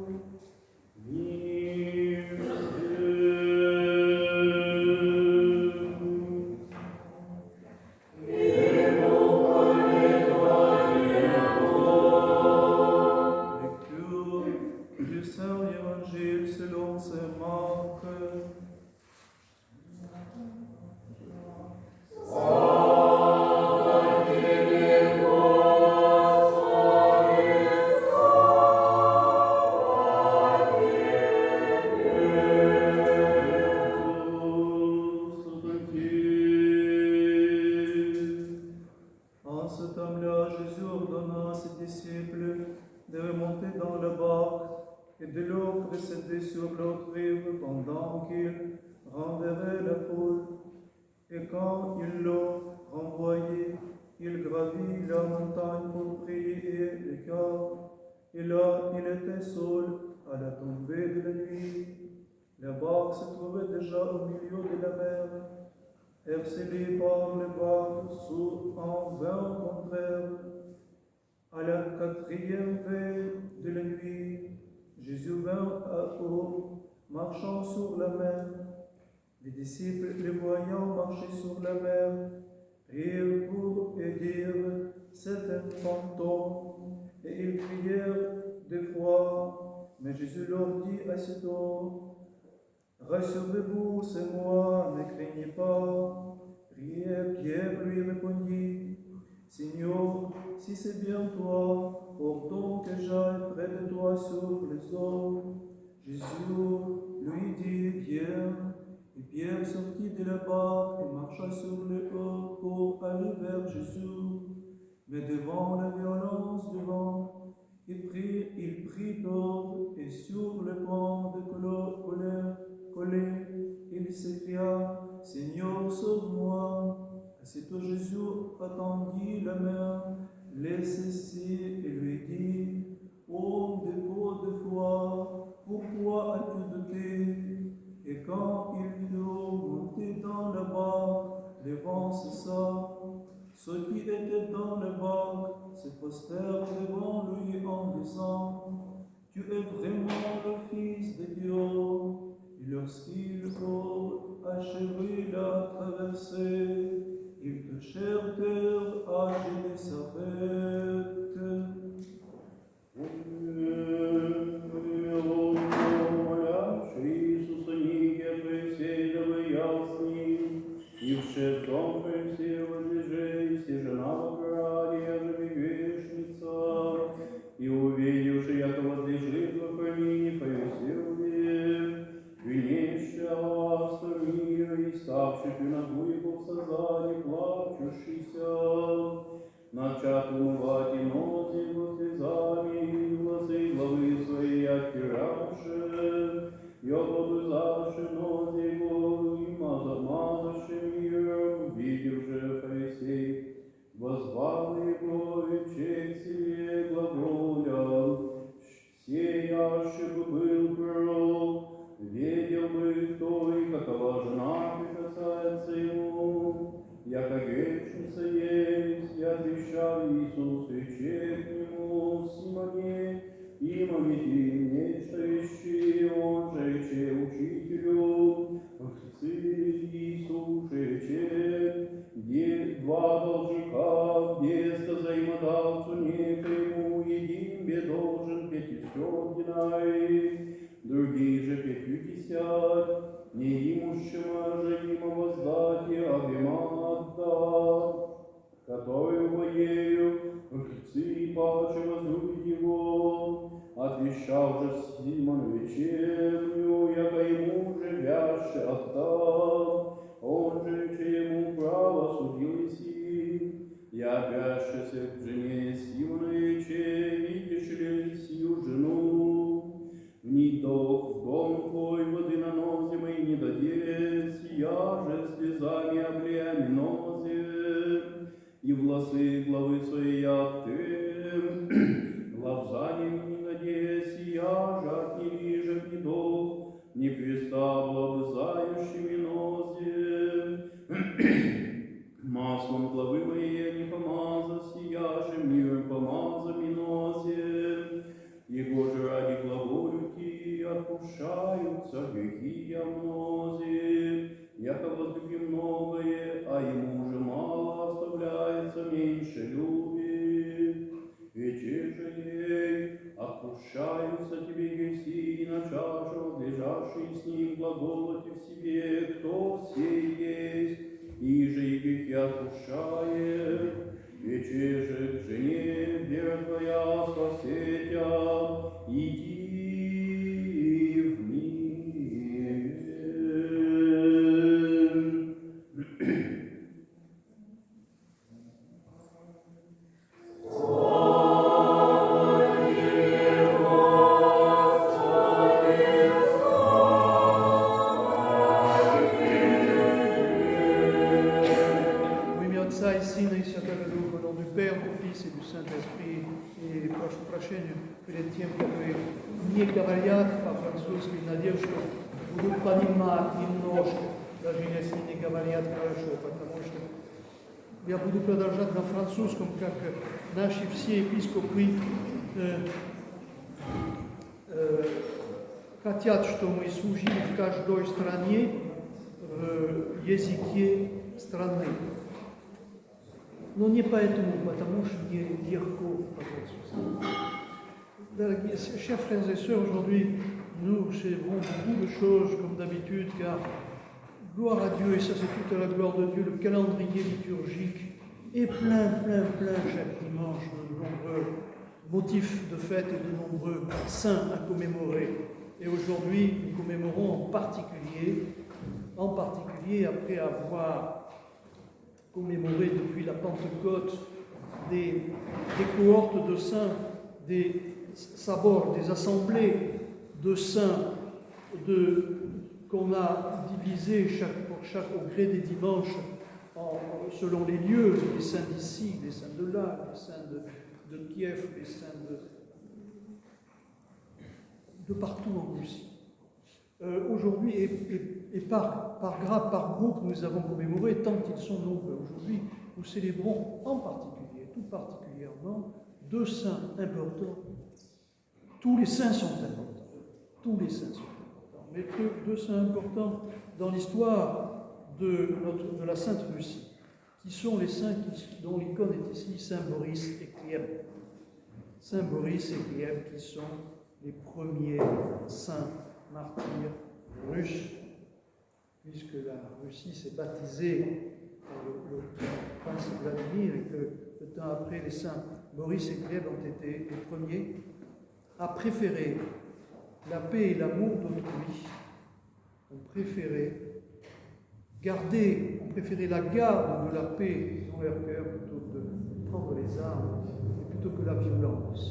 Du Saint-Évangile selon saint Marc. En ce temps-là, Jésus ordonna à ses disciples de remonter dans la barque et de l'eau précéder sur l'autre rive pendant qu'il renverrait la foule. Et quand ils l'ont renvoyé, il gravit la montagne pour prier et car. Et là, il était seul à la tombée de la nuit. La barque se trouvait déjà au milieu de la mer, harcelée par les vagues sous un vent contraire. À la quatrième veille de la nuit, Jésus vint à eux, marchant sur la mer. Les disciples, les voyant marcher sur la mer, rirent pour et dirent, c'est un fantôme, et ils crièrent d'effroi. Mais Jésus leur dit aussitôt, rassurez-vous, c'est moi, ne craignez pas. Pierre lui répondit, Seigneur, si c'est bien toi, ordonne que j'aille près de toi sur les eaux. Jésus lui dit, viens. Et Pierre sortit de la barque et marcha sur les eaux pour aller vers Jésus. Mais devant la violence du vent, il prit peur et sur le point de coller, il s'écria, Seigneur, sauve-moi. Aussitôt Jésus attendit la mer, les saisit et lui dit, ô de peu de foi, pourquoi as-tu douté? Et quand il fut monté dans la barque, le vent cessa. Ceux qui étaient dans la barque se postèrent devant lui en disant, tu es vraiment le Fils de Dieu. Et lorsqu'il eut achevé la traversée, ils touchèrent terre à Génézareth. И в дом присела лежись, и жена в ограде, оживи грешница, и увидевши, яко возлежит во камине, повеселее, винеща ласта мира, и ставши ногу его в сазане, плачущийся, начав умывать и ноги его слезами, и волосы главы свои оттиравши, и облобызавши ноги его, и мазавши миром, увидев же Фарисей, возвал его и честь себе глаголя, сеящий бы был пророк, видел бы кто и какова жена прикасается ему, яко грешница есть, я отвечал Иисус, рече к нему, Симоне, имамити нечто ищи, он же рече учителю, Христи Иисус рече, где два должника, вместо взаимодавцу некоему, един бе должен 500 динарий, другие же 50, не имущего же има воздать, и обема отдать, который воею, Христи паче возлюбит его, отвещал же Симон вечерню, яко ему же вяще отдал, он же рече ему право судил иси, я вящеся к жене Симона рече, видишь ли сию жену, в ней дох в дом твой воды на нозе мои не дадесь, я же слезами облеями нозе, и волосы главы своей ты, лапзанием не надеясь, я же от невижек не дох, ни креста облобызающими о мнозе, яко возлюби многое, а ему же мало оставляется, меньше любит. Вече же ей, отпущаются тебе грехи, и на чашу, лежавший с ним, глаголоте в себе, кто все есть, и же и грехи отпущает. Вече же к жене, вера твоя спасет тебя, иди в мир. Отца и Сына и Святого Духа, в nom du Père, du Fils и du Saint-Esprit. И прошу прощения перед тем, которые не говорят по-французски, надеюсь, что будут понимать немножко, даже если не говорят хорошо, потому что я буду продолжать на французском, как наши все епископы хотят, что мы служили в каждой стране в языке страны. Но не поэтому, потому что не легко по-французски. Дорогие chers frères et sœurs, aujourd'hui, nous célébrons beaucoup de choses comme d'habitude, car gloire à Dieu, et ça c'est toute la gloire de Dieu, le calendrier liturgique est plein chaque dimanche de nombreux motifs de fête et de nombreux saints à commémorer. Et aujourd'hui, nous commémorons en particulier après avoir commémoré depuis la Pentecôte des cohortes de saints, des sabords, des assemblées de saints qu'on a divisées au gré des dimanches selon les lieux, les saints d'ici, les saints de là, les saints de Kiev, les saints de partout en Russie. Aujourd'hui, et par groupe, nous avons commémoré tant qu'ils sont nombreux. Aujourd'hui, nous célébrons en particulier, tout particulièrement, deux saints importants. Tous les saints sont importants. Tous les saints sont importants. Mais deux saints importants dans l'histoire de la Sainte Russie, qui sont les saints dont l'icône est ici, Saint Boris et Gleb. Saint Boris et Gleb qui sont les premiers saints martyrs russes, puisque la Russie s'est baptisée par le prince Vladimir et que le temps après, les saints Boris et Gleb ont été les premiers à préférer la paix et l'amour d'autrui, ont préféré la garde de la paix dans leur cœur plutôt que de prendre les armes et plutôt que la violence.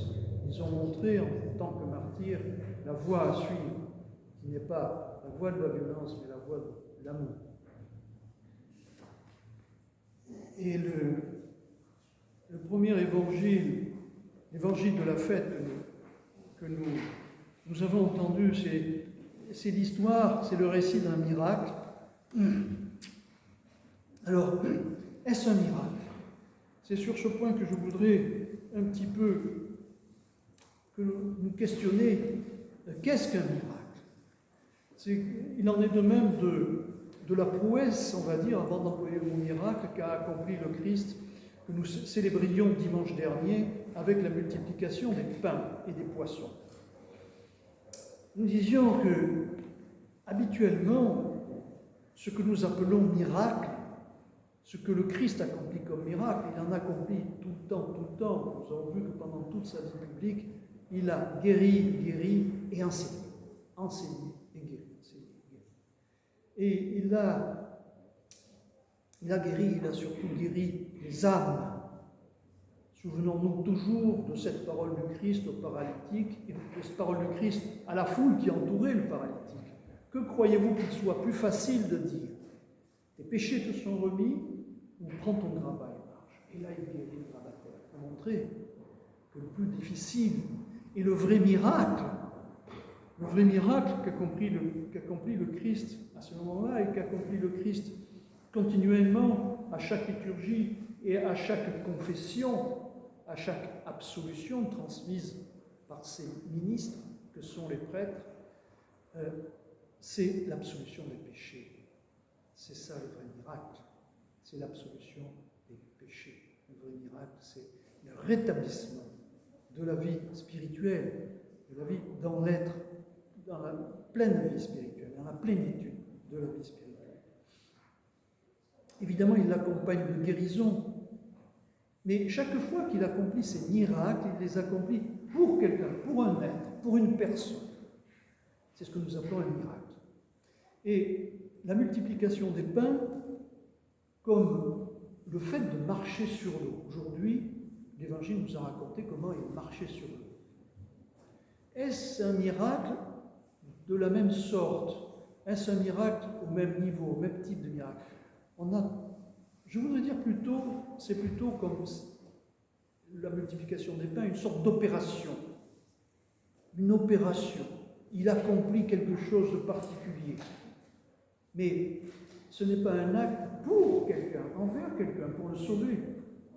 Ils ont montré en tant que martyrs la voie à suivre, qui n'est pas la voie de la violence, mais la voie de l'amour. Et le premier évangile de la fête que nous avons entendu, c'est l'histoire, c'est le récit d'un miracle. Alors, est-ce un miracle? C'est sur ce point que je voudrais un petit peu que nous questionner. Qu'est-ce qu'un miracle? Il en est de même de la prouesse, on va dire, avant d'employer le mot miracle, qu'a accompli le Christ, que nous célébrions dimanche dernier avec la multiplication des pains et des poissons. Nous disions que, habituellement, ce que nous appelons miracle, ce que le Christ accomplit comme miracle, il en accomplit tout le temps. Nous avons vu que pendant toute sa vie publique, il a guéri et enseigné. Enseigné et guéri. Et il a guéri, il a surtout guéri les âmes. Souvenons-nous toujours de cette parole du Christ au paralytique et de cette parole du Christ à la foule qui entourait le paralytique. Que croyez-vous qu'il soit plus facile de dire? Tes péchés te sont remis, ou prends ton grabat et marche. Et là, il guérit le grabataire pour montrer que le plus difficile et le vrai miracle qu'accomplit le Christ à ce moment-là et qu'accomplit le Christ continuellement à chaque liturgie et à chaque confession, à chaque absolution transmise par ses ministres que sont les prêtres, c'est l'absolution des péchés. C'est ça le vrai miracle. C'est l'absolution des péchés. Le vrai miracle, c'est le rétablissement de la vie spirituelle, de la vie dans l'être, dans la pleine vie spirituelle, dans la plénitude de la vie spirituelle. Évidemment, il l'accompagne de guérison, mais chaque fois qu'il accomplit ces miracles, il les accomplit pour quelqu'un, pour un être, pour une personne. C'est ce que nous appelons un miracle. Et la multiplication des pains, comme le fait de marcher sur l'eau. Aujourd'hui, l'Évangile nous a raconté comment il marchait sur l'eau. Est-ce un miracle de la même sorte? Est-ce un miracle au même niveau, au même type de miracle? Je voudrais dire plutôt, c'est plutôt comme la multiplication des pains, une sorte d'opération. Une opération. Il accomplit quelque chose de particulier. Mais ce n'est pas un acte pour quelqu'un, envers quelqu'un, pour le sauver.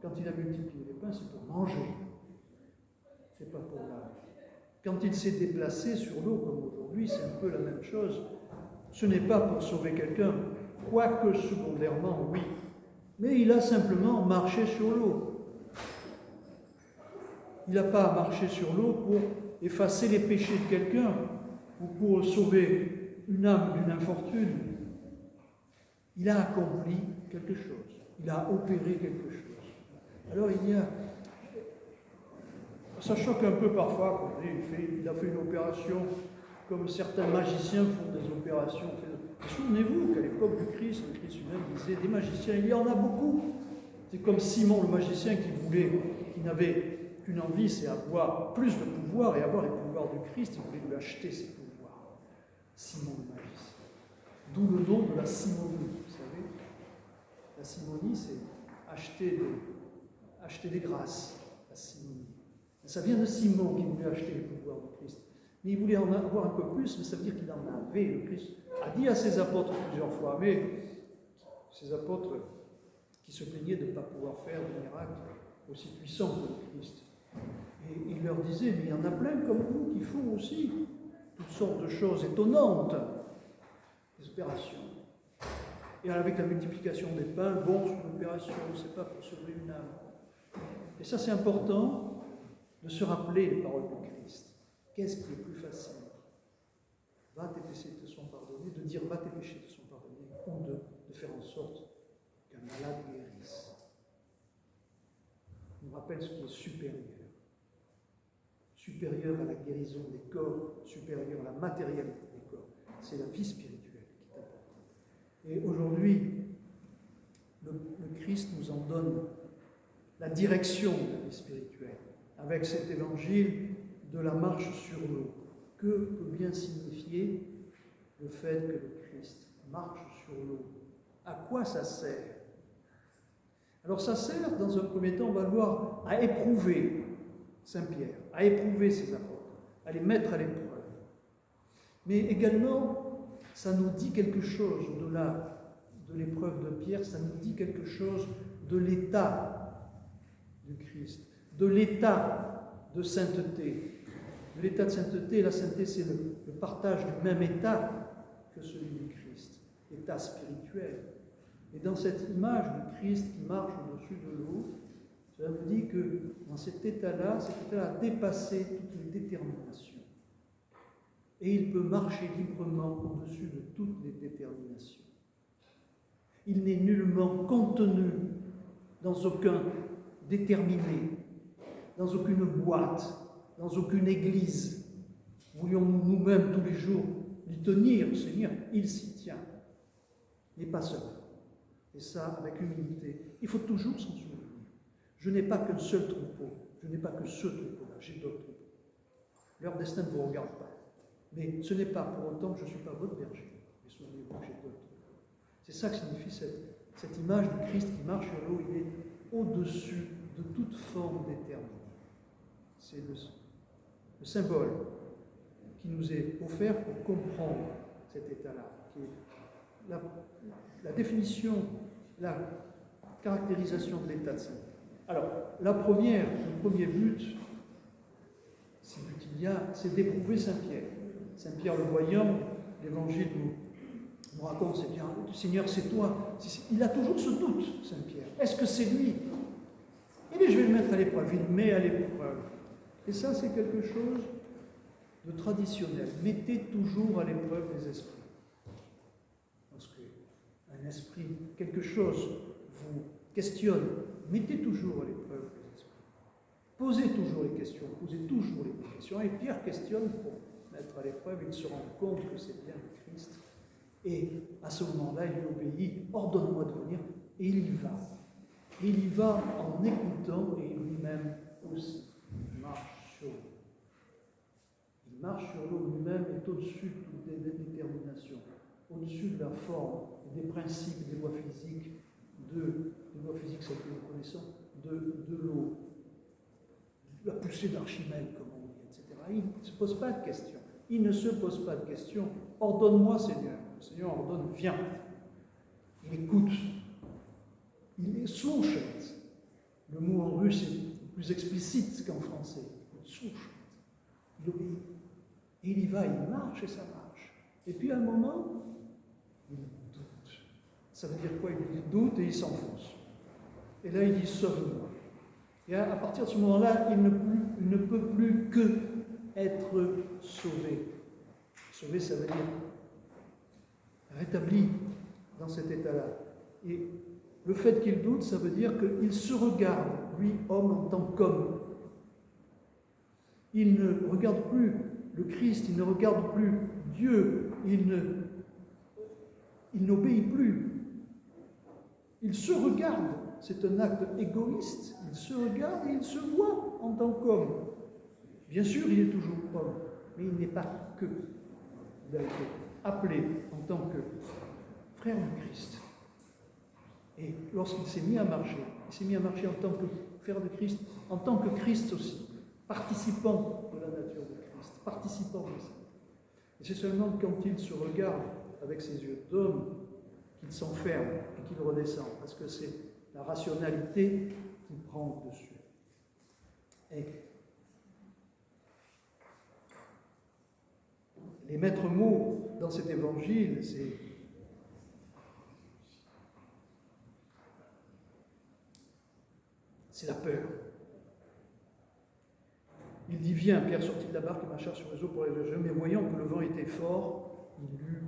Quand il a multiplié les pains, c'est pour manger. C'est pas pour la... Quand il s'est déplacé sur l'eau, comme aujourd'hui, c'est un peu la même chose. Ce n'est pas pour sauver quelqu'un, quoique secondairement, oui. Mais il a simplement marché sur l'eau. Il n'a pas marché sur l'eau pour effacer les péchés de quelqu'un ou pour sauver une âme d'une infortune. Il a accompli quelque chose. Il a opéré quelque chose. Alors ça choque un peu parfois quand il a fait une opération comme certains magiciens font des opérations. Souvenez-vous qu'à l'époque du Christ, le Christ lui-même disait des magiciens, il y en a beaucoup. C'est comme Simon le magicien qui n'avait qu'une envie, c'est avoir plus de pouvoir et avoir les pouvoirs du Christ. Il voulait lui acheter ses pouvoirs. Simon le magicien. D'où le nom de la simonie, vous savez. La simonie, c'est acheter des grâces, la simonie. Ça vient de Simon qui voulait acheter les pouvoirs du Christ. Mais il voulait en avoir un peu plus, mais ça veut dire qu'il en avait. Le Christ a dit à ses apôtres plusieurs fois, mais ces apôtres qui se plaignaient de ne pas pouvoir faire des miracles aussi puissants que le Christ. Et il leur disait, mais il y en a plein comme vous qui font aussi toutes sortes de choses étonnantes, des opérations. Et avec la multiplication des pains, bon, c'est une opération, c'est pas pour sauver une âme. Et ça, c'est important de se rappeler les paroles du Christ. Qu'est-ce qui est plus facile? Va, tes péchés te sont pardonnés, de dire va, tes péchés te sont pardonnés, ou de faire en sorte qu'un malade guérisse. On rappelle ce qui est supérieur. Supérieur à la guérison des corps, supérieur à la matérialité des corps. C'est la vie spirituelle qui est importante. Et aujourd'hui, le Christ nous en donne la direction de la vie spirituelle, avec cet évangile de la marche sur l'eau. Que peut bien signifier le fait que le Christ marche sur l'eau? À quoi ça sert? Alors ça sert, dans un premier temps, on va le voir, à éprouver Saint-Pierre, à éprouver ses apôtres, à les mettre à l'épreuve. Mais également, ça nous dit quelque chose, au-delà de l'épreuve de Pierre, ça nous dit quelque chose de l'état du Christ, de l'état de sainteté. De l'état de sainteté, la sainteté, c'est le partage du même état que celui du Christ, état spirituel. Et dans cette image du Christ qui marche au-dessus de l'eau, cela nous dit que dans cet état-là a dépassé toutes les déterminations. Et il peut marcher librement au-dessus de toutes les déterminations. Il n'est nullement contenu dans aucun déterminé, dans aucune boîte, dans aucune église. Voulions-nous nous-mêmes tous les jours lui tenir, Seigneur, il s'y tient, mais pas seul. Et ça, avec humilité, il faut toujours s'en souvenir. Je n'ai pas qu'un seul troupeau, je n'ai pas que ce troupeau-là, j'ai d'autres troupeaux. Leur destin ne vous regarde pas. Mais ce n'est pas pour autant que je ne suis pas votre berger. Mais souvenez-vous que j'ai d'autres troupeaux. C'est ça que signifie cette image du Christ qui marche sur l'eau. Il est au-dessus de toute forme déterminée. C'est le symbole qui nous est offert pour comprendre cet état-là, qui est la définition, la caractérisation de l'état de sainteté. Alors, le premier but, si but il y a, c'est d'éprouver Saint-Pierre. Saint-Pierre le voyant, l'Évangile nous raconte, c'est bien, Seigneur, c'est toi. Il a toujours ce doute, Saint-Pierre. Est-ce que c'est lui? Eh bien, je vais le mettre à l'épreuve. Il le met à l'épreuve. Et ça, c'est quelque chose de traditionnel. Mettez toujours à l'épreuve les esprits. Parce qu'un esprit, quelque chose vous questionne, mettez toujours à l'épreuve les esprits. Posez toujours les questions, posez toujours les questions. Et Pierre questionne pour mettre à l'épreuve, il se rend compte que c'est bien le Christ. Et à ce moment-là, il obéit, ordonne-moi de venir, et il y va. Et il y va en écoutant, et lui-même aussi marche sur l'eau. Il marche sur l'eau lui-même est au-dessus de toute détermination, au-dessus de la forme, des principes, des lois physiques, celles que nous connaissons, de l'eau, la poussée d'Archimède, comme on dit, etc. Il ne se pose pas de questions. Il ne se pose pas de questions. Ordonne-moi, Seigneur. Le Seigneur ordonne, viens. Il écoute. Il est souchet. Le mot en russe est plus explicite qu'en français. Souchet. Il obéit. Et il y va, il marche et ça marche. Et puis à un moment, il doute. Ça veut dire quoi? Il doute et il s'enfonce. Et là, il dit, sauve-moi. Et à partir de ce moment-là, il ne peut plus que être sauvé. Sauvé, ça veut dire rétabli dans cet état-là. Et le fait qu'il doute, ça veut dire qu'il se regarde, lui, homme, en tant qu'homme. Il ne regarde plus le Christ, il ne regarde plus Dieu, il n'obéit plus. Il se regarde, c'est un acte égoïste, il se regarde et il se voit en tant qu'homme. Bien sûr, il est toujours homme, mais il n'est pas que. Il a été appelé en tant que frère du Christ. Et lorsqu'il s'est mis à marcher, il s'est mis à marcher en tant que frère de Christ, en tant que Christ aussi, participant de la nature de Christ, participant de ça. Et c'est seulement quand il se regarde avec ses yeux d'homme qu'il s'enferme et qu'il redescend, parce que c'est la rationalité qui prend dessus. Et les maîtres mots dans cet évangile, c'est la peur. Il dit, viens, Pierre sortit de la barque et marcha sur les eaux pour aller vers Jésus, mais voyant que le vent était fort, il eut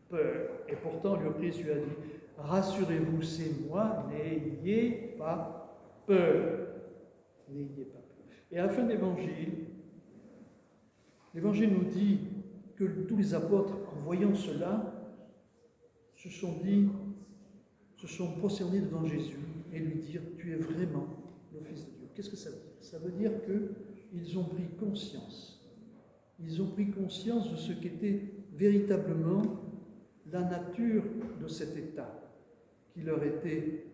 peur. Et pourtant, Christ lui a dit, rassurez-vous, c'est moi, n'ayez pas peur. N'ayez pas peur. Et à la fin de l'évangile nous dit que tous les apôtres, en voyant cela, se sont prosternés devant Jésus et lui dirent, tu es vraiment le Fils de Dieu. Qu'est-ce que ça veut dire? Ça veut dire qu'ils ont pris conscience. Ils ont pris conscience de ce qu'était véritablement la nature de cet état qui leur était,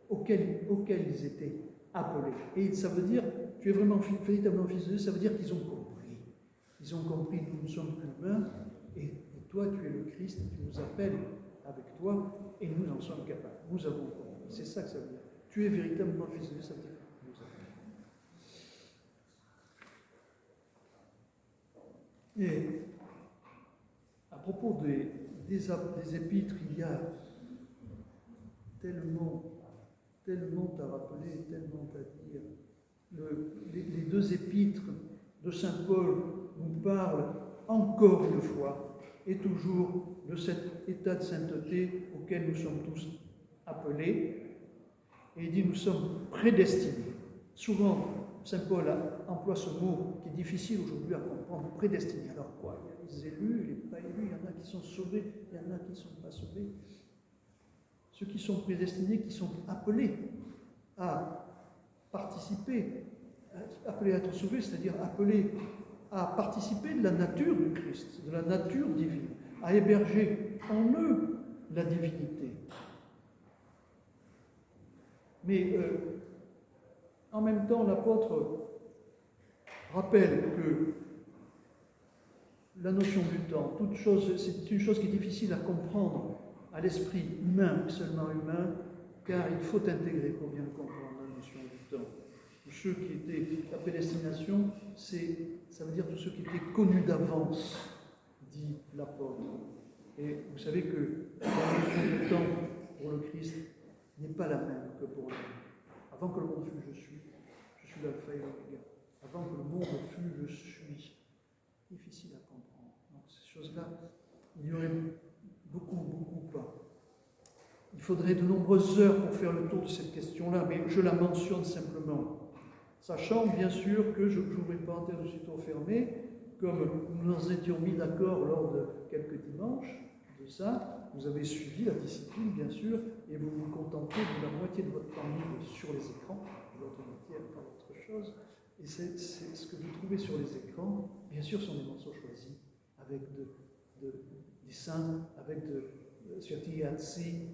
auquel ils étaient appelés. Et ça veut dire, tu es vraiment véritablement Fils de Dieu, ça veut dire qu'ils ont compris. Ils ont compris que nous ne sommes qu'humains, et toi, tu es le Christ, tu nous appelles avec toi, et nous en sommes capables. Nous avons compris. C'est ça que ça veut dire. Tu es véritablement Fils de Dieu, ça veut dire que nous appelle. Et à propos des épîtres, il y a tellement à rappeler, tellement à dire. Les deux épîtres de saint Paul nous parlent encore une fois et toujours de cet état de sainteté auquel nous sommes tous appelés. Et il dit, nous sommes prédestinés. Souvent, saint Paul emploie ce mot qui est difficile aujourd'hui à comprendre, prédestiné. Alors quoi? Il y a les élus, les pas élus, il y en a qui sont sauvés, il y en a qui ne sont pas sauvés. Ceux qui sont prédestinés, qui sont appelés à participer, appelés à être sauvés, c'est-à-dire appelés à participer de la nature du Christ, de la nature divine, à héberger en eux la divinité. Mais en même temps, l'apôtre rappelle que la notion du temps, toute chose, c'est une chose qui est difficile à comprendre à l'esprit humain, seulement humain, car il faut intégrer pour bien comprendre la notion du temps. Ceux qui étaient, la prédestination, ça veut dire tous ceux qui étaient connus d'avance dit l'apôtre. Et vous savez que la notion de temps pour le Christ n'est pas la même que pour l'homme. Avant que le monde fût, je suis l'alpha et l'oméga. Avant que le monde fût, je suis. Difficile à comprendre. Donc ces choses-là, il y aurait beaucoup pas. Il faudrait de nombreuses heures pour faire le tour de cette question-là, mais je la mentionne simplement. Sachant bien sûr que, j'ouvre une parenthèse aussitôt fermée, comme nous nous étions mis d'accord lors de quelques dimanches de ça, vous avez suivi la discipline bien sûr, et vous vous contentez de la moitié de votre temps libre sur les écrans, l'autre moitié à faire autre chose. Et c'est ce que vous trouvez sur les écrans, bien sûr, sont des morceaux choisis, avec des saints, avec de Sviati Atsi,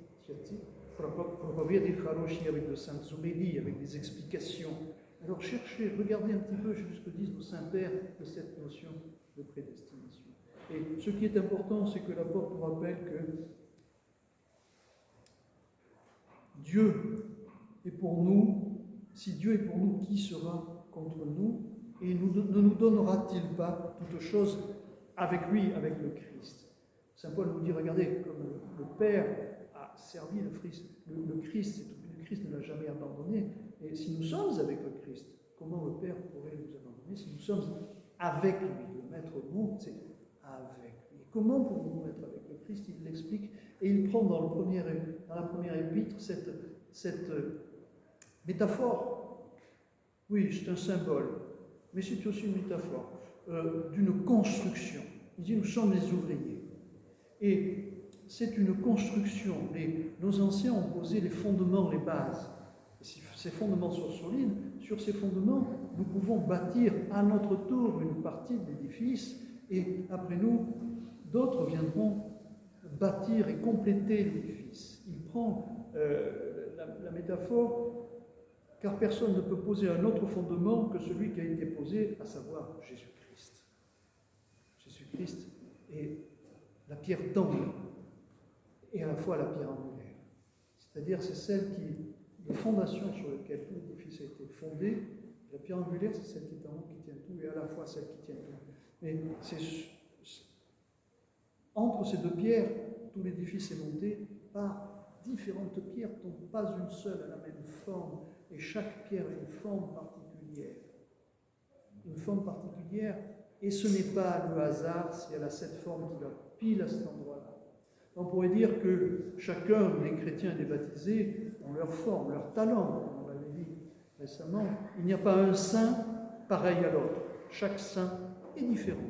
Propoviedi Kharoshi, avec de saintes homélies, avec des explications. Alors cherchez, regardez un petit peu ce que disent nos saints-pères de cette notion de prédestination. Et ce qui est important, c'est que l'apôtre nous rappelle que Dieu est pour nous. Si Dieu est pour nous, qui sera contre nous? Et ne nous donnera-t-il pas toute chose avec lui, avec le Christ? Saint Paul nous dit, regardez, comme le Père a servi le Christ, le Christ ne l'a jamais abandonné. Et si nous sommes avec le Christ, comment le Père pourrait nous abandonner? Si nous sommes avec lui, le maître mot, c'est avec lui. Et comment pouvons-nous être avec le Christ? Il l'explique, et il prend dans la première épître cette métaphore. Oui, c'est un symbole, mais c'est aussi une métaphore d'une construction. Il dit, nous sommes les ouvriers. Et c'est une construction. Nos anciens ont posé les fondements, les bases. Et si ces fondements sont solides, sur ces fondements, nous pouvons bâtir à notre tour une partie de l'édifice, et après nous, d'autres viendront bâtir et compléter l'édifice. Il prend la métaphore, car personne ne peut poser un autre fondement que celui qui a été posé, à savoir Jésus-Christ. Jésus-Christ est la pierre d'angle et à la fois la pierre angulaire. C'est-à-dire, c'est celle de fondation sur laquelle tout l'édifice a été fondé. La pierre angulaire, c'est celle qui est en haut, qui tient tout, et à la fois celle qui tient tout. Mais entre ces deux pierres, tout l'édifice est monté par différentes pierres, dont pas une seule a la même forme, et chaque pierre a une forme particulière. Une forme particulière, et ce n'est pas le hasard si elle a cette forme qui va pile à cet endroit-là. On pourrait dire que chacun des chrétiens et des baptisés ont leur forme, leur talent, comme on l'avait dit récemment. Il n'y a pas un saint pareil à l'autre. Chaque saint est différent.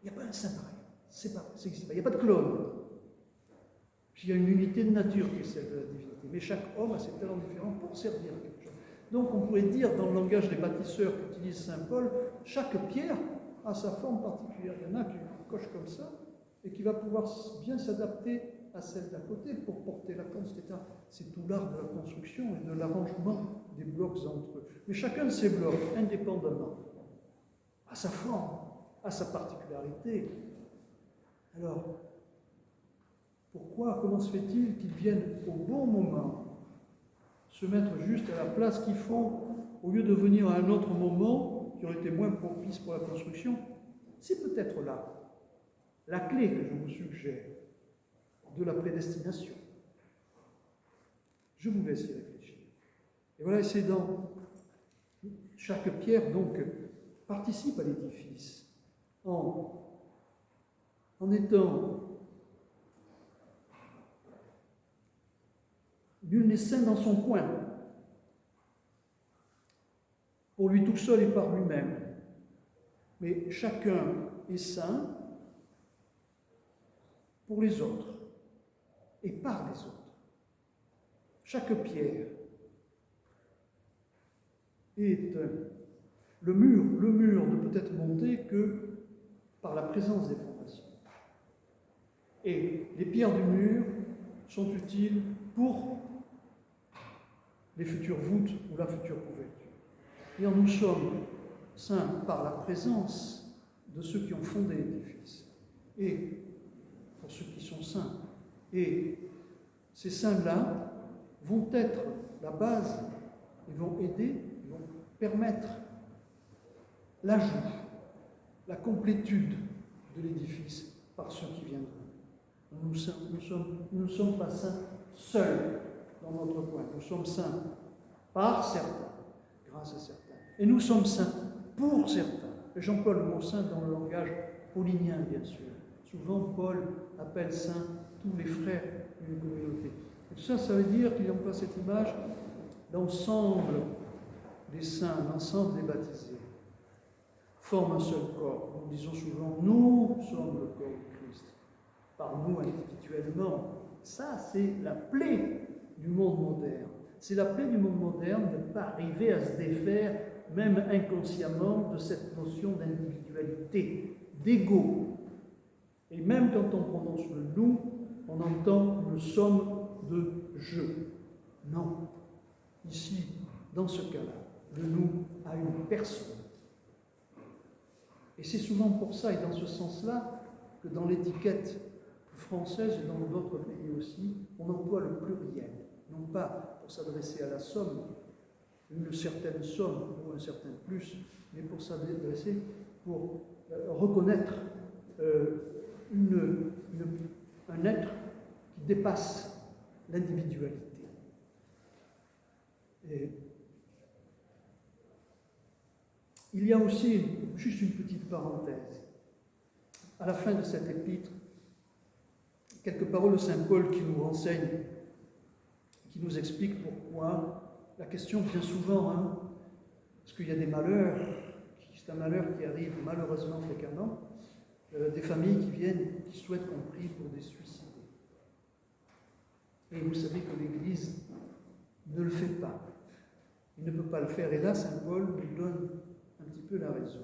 Il n'y a pas un saint pareil. Ça n'existe pas. Il n'y a pas de clone. Il y a une unité de nature qui est celle de la divinité. Mais chaque homme a ses talents différents pour servir à quelque chose. Donc on pourrait dire, dans le langage des bâtisseurs qu'utilise saint Paul, chaque pierre a sa forme particulière. Il y en a qui cochent comme ça, et qui va pouvoir bien s'adapter à celle d'à côté pour porter la compte, etc. C'est tout l'art de la construction et de l'arrangement des blocs entre eux. Mais chacun de ces blocs, indépendamment, a sa forme, a sa particularité. Alors, comment se fait-il qu'ils viennent au bon moment se mettre juste à la place qu'il faut, au lieu de venir à un autre moment qui aurait été moins propice pour la construction? C'est peut-être là la clé que je vous suggère de la prédestination. Je vous laisse y réfléchir. Et voilà, c'est dans chaque pierre, donc, participe à l'édifice en étant nul n'est saint dans son coin, pour lui tout seul et par lui-même. Mais chacun est saint pour les autres et par les autres. Chaque pierre est le mur ne peut être monté que par la présence des fondations. Et les pierres du mur sont utiles pour les futures voûtes ou la future couverture. Et nous sommes saints par la présence de ceux qui ont fondé l'édifice. Et pour ceux qui sont saints. Et ces saints-là vont être la base, ils vont aider, ils vont permettre l'ajout, la complétude de l'édifice par ceux qui viendront. Nous ne sommes pas saints seuls dans notre coin. Nous sommes saints par certains, grâce à certains. Et nous sommes saints pour certains. Et j'emploie le mot saint dans le langage paulinien, bien sûr. Souvent, Paul appelle saints tous les frères d'une communauté. Et tout ça, ça veut dire qu'il emploie cette image l'ensemble des saints, l'ensemble des baptisés, forment un seul corps. Nous disons souvent, nous sommes le corps de Christ. Par nous individuellement. Ça, c'est la plaie du monde moderne. C'est la plaie du monde moderne de ne pas arriver à se défaire, même inconsciemment, de cette notion d'individualité, d'ego. Et même quand on prononce le nous, on entend le somme de je. Non. Ici, dans ce cas-là, le nous a une personne. Et c'est souvent pour ça, et dans ce sens-là, que dans l'étiquette française et dans d'autres pays aussi, on emploie le pluriel, non pas pour s'adresser à la somme, une certaine somme ou un certain plus, mais pour s'adresser, pour reconnaître un être qui dépasse l'individualité. Et il y a aussi, juste une petite parenthèse, à la fin de cette épître, quelques paroles de Saint Paul qui nous renseignent, qui nous expliquent pourquoi la question vient souvent, parce qu'il y a des malheurs, c'est un malheur qui arrive malheureusement fréquemment, des familles qui viennent, qui souhaitent qu'on prie pour des suicidés. Et vous savez que l'Église ne le fait pas. Il ne peut pas le faire. Et là, Saint Paul nous donne un petit peu la raison.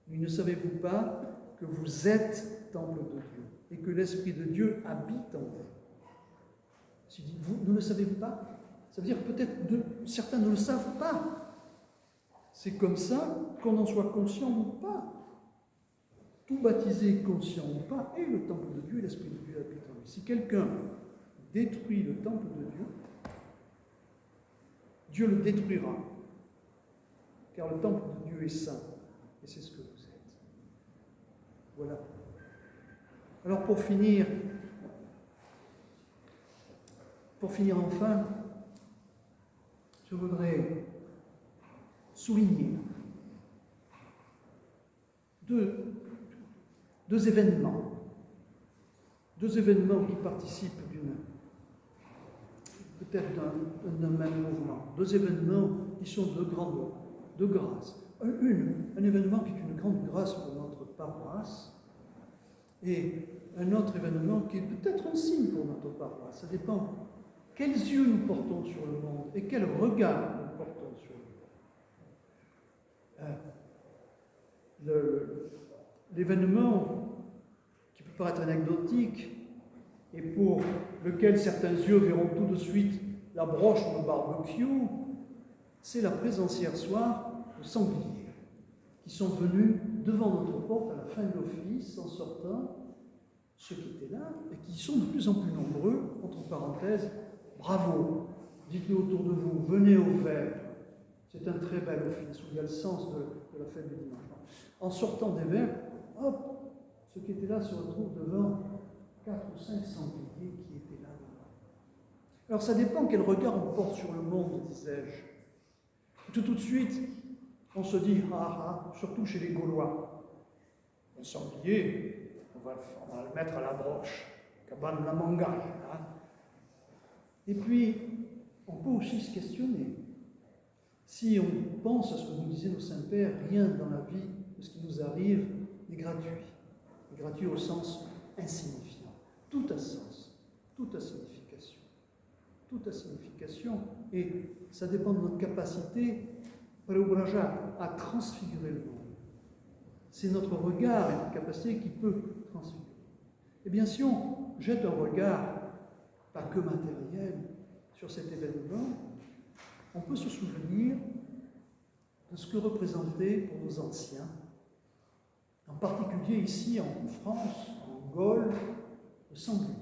Mais ne savez-vous pas que vous êtes temple de Dieu et que l'Esprit de Dieu habite en vous? Vous ne le savez pas? Ça veut dire peut-être certains ne le savent pas. C'est comme ça, qu'on en soit conscient ou pas. Tout baptisé, conscient ou pas, est le temple de Dieu et l'Esprit de Dieu habite en lui. Si quelqu'un détruit le temple de Dieu, Dieu le détruira. Car le temple de Dieu est saint. Et c'est ce que vous êtes. Voilà. Alors pour finir enfin, je voudrais souligner deux événements qui participent peut-être d'un même mouvement, deux événements qui sont de grâce. Un événement qui est une grande grâce pour notre paroisse, et un autre événement qui est peut-être un signe pour notre paroisse. Ça dépend quels yeux nous portons sur le monde et quel regard nous portons sur le monde. L'événement qui peut paraître anecdotique et pour lequel certains yeux verront tout de suite la broche ou le barbecue, c'est la présence hier soir de sangliers qui sont venus devant notre porte à la fin de l'office en sortant, ceux qui étaient là, et qui sont de plus en plus nombreux, entre parenthèses, bravo, dites-le autour de vous, venez au Vêpres. C'est un très bel office où il y a le sens de la fête du dimanche. En sortant des Vêpres, hop, ceux qui étaient là se retrouvent devant 4 ou 5 sangliers qui étaient là devant. Alors ça dépend quel regard on porte sur le monde, disais-je. Tout de suite, on se dit, surtout chez les Gaulois, un sanglier, on va le mettre à la broche, cabane la mangaille. Et puis, on peut aussi se questionner. Si on pense à ce que nous disaient nos saints-pères, rien dans la vie de ce qui nous arrive n'est gratuit. Gratuit au sens insignifiant. Tout a sens, tout a signification. Tout a signification. Et ça dépend de notre capacité à transfigurer le monde. C'est notre regard et notre capacité qui peut transfigurer. Et bien, si on jette un regard, pas que matériel, sur cet événement, on peut se souvenir de ce que représentait pour nos anciens, en particulier ici en France, en Gaule, le sanglier.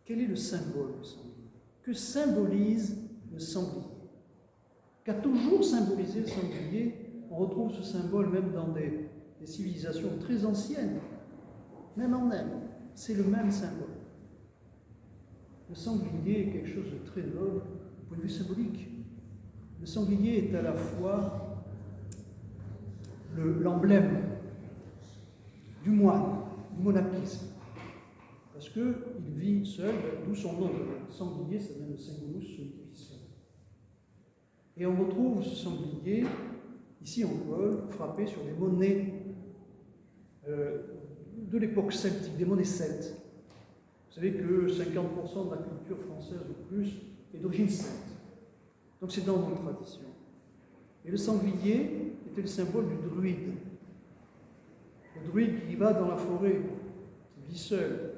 Quel est le symbole du sanglier? Que symbolise le sanglier? Qu'a toujours symbolisé le sanglier? On retrouve ce symbole même dans des des civilisations très anciennes, même en Inde, c'est le même symbole. Le sanglier est quelque chose de très noble du point de vue symbolique. Le sanglier est à la fois l'emblème du moine, du monachisme, parce qu'il vit seul, d'où son nom. Le sanglier, ça vient de Singulus, celui qui vit seul. Et on retrouve ce sanglier, ici en Gaule, frappé sur des monnaies de l'époque celtique, des monnaies celtes. Vous savez que 50% de la culture française ou plus est d'origine celte. Donc c'est dans nos traditions. Et le sanglier était le symbole du druide. Le druide qui va dans la forêt, qui vit seul.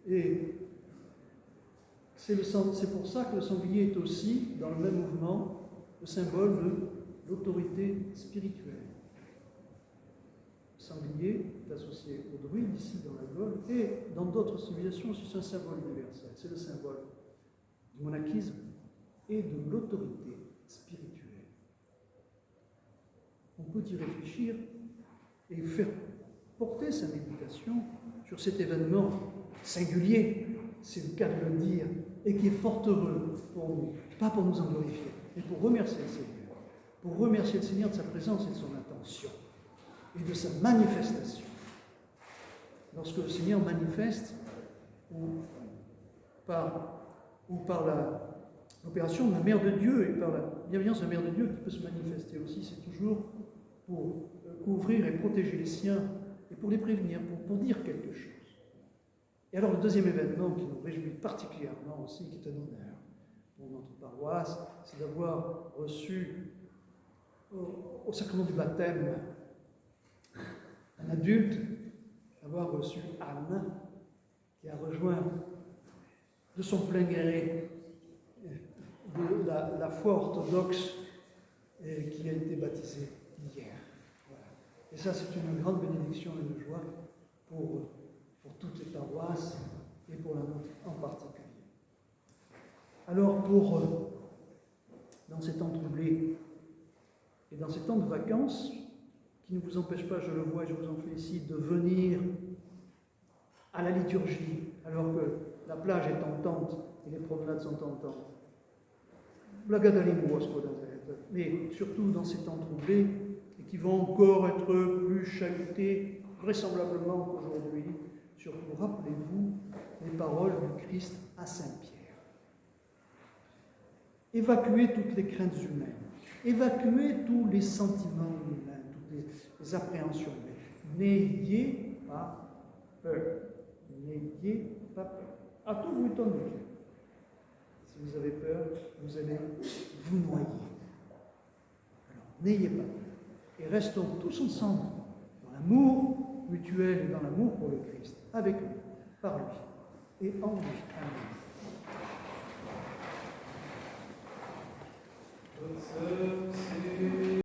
Et c'est pour ça que le sanglier est aussi, dans le même mouvement, le symbole de l'autorité spirituelle. Le sanglier est associé au druide, ici dans la Gaule, et dans d'autres civilisations, c'est un symbole universel. C'est le symbole du monachisme et de l'autorité spirituelle. On peut y réfléchir et faire porter sa méditation sur cet événement singulier, c'est le cas de le dire, et qui est fort heureux pour nous, pas pour nous en glorifier, mais pour remercier le Seigneur, pour remercier le Seigneur de sa présence et de son attention, et de sa manifestation. Lorsque le Seigneur manifeste, ou par l'opération de la Mère de Dieu et par la bienveillance de la Mère de Dieu qui peut se manifester aussi, c'est toujours pour couvrir et protéger les siens et pour les prévenir, pour dire quelque chose. Et alors le deuxième événement qui nous réjouit particulièrement aussi, qui est un honneur pour notre paroisse, c'est d'avoir reçu au sacrement du baptême un adulte, d'avoir reçu Anne, qui a rejoint de son plein gré de la foi orthodoxe et qui a été baptisée hier. Voilà. Et ça, c'est une grande bénédiction et une joie pour toutes les paroisses et pour la nôtre en particulier. Alors, dans ces temps troublés et dans ces temps de vacances, qui ne vous empêche pas, je le vois et je vous en félicite, de venir à la liturgie, alors que la plage est tentante et les promenades sont tentantes. Mais surtout dans ces temps troublés, et qui vont encore être plus chahutés, vraisemblablement qu'aujourd'hui, surtout rappelez-vous les paroles du Christ à Saint-Pierre. Évacuez toutes les craintes humaines, évacuez tous les sentiments humains, toutes les appréhensions humaines. N'ayez pas peur. N'ayez pas peur. À tout vous étonner. Si vous avez peur, vous allez vous noyer. Alors, n'ayez pas peur. Et restons tous ensemble dans l'amour mutuel et dans l'amour pour le Christ, avec lui, par lui et en lui. Amen.